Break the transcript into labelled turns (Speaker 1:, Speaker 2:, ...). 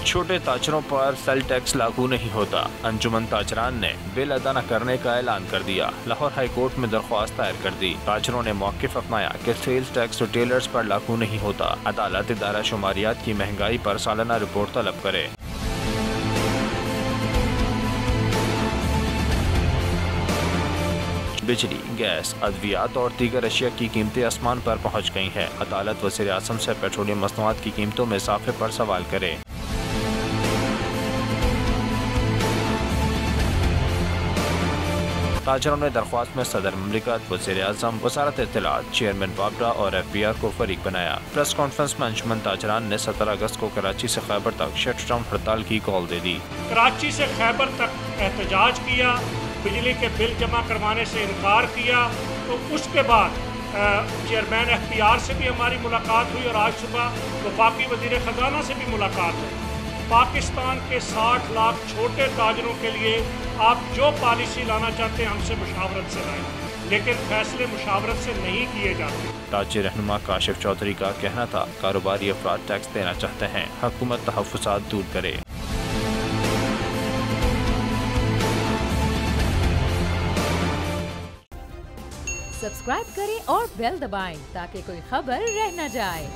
Speaker 1: छोटे ताजरों पर sale tax लागू नहीं होता। अंजुमन ताजरान ने बिल अदा न करने का ऐलान कर दिया। लाहौर हाई कोर्ट में दरख्वास्त दायर कर दी। ताजरों ने मौक़िफ़ अपनाया कि सेल्स टैक्स रिटेलर्स पर लागू नहीं होता। अदालत इदारा शुमारियात की महंगाई पर सालाना रिपोर्ट तलब करे। बिजली, गैस, अद्वियात और दीगर अशिया की कीमतें आसमान पर पहुँच गई हैं। अदालत वज़ीर आज़म से पेट्रोलियम मसनूआत की कीमतों में इजाफे पर सवाल करे। ताजरों ने दरख्वास्त में सदर ममलिकत, वज़ीर आज़म, वज़ारत इत्तलात, चेयरमैन वापडा और FBR को फरीक बनाया। प्रेस कॉन्फ्रेंस में अंजुमन ताजरान ने 17 अगस्त को कराची से खैबर तक शटडाउन हड़ताल की कॉल दे दी।
Speaker 2: कराची से खैबर तक एहतजाज किया, बिजली के बिल जमा करवाने से इनकार किया। तो उसके बाद चेयरमैन FBR से भी हमारी मुलाकात हुई और आज सुबह वफाकी वज़ीर ख़जाना से भी मुलाकात हुई। पाकिस्तान के 60 लाख छोटे ताजरों के लिए आप जो पॉलिसी लाना चाहते हैं हमसे मुशावरत से लाएं, लेकिन फैसले मुशावरत से नहीं किए जाते।
Speaker 1: ताजिर रहनुमा काशिफ चौधरी का कहना था, कारोबारी अफराद टैक्स देना चाहते हैं, हुकूमत तहफ़्फ़ुज़ात दूर करे।
Speaker 3: सब्सक्राइब करें और बेल दबाएं ताकि कोई खबर रह न जाए।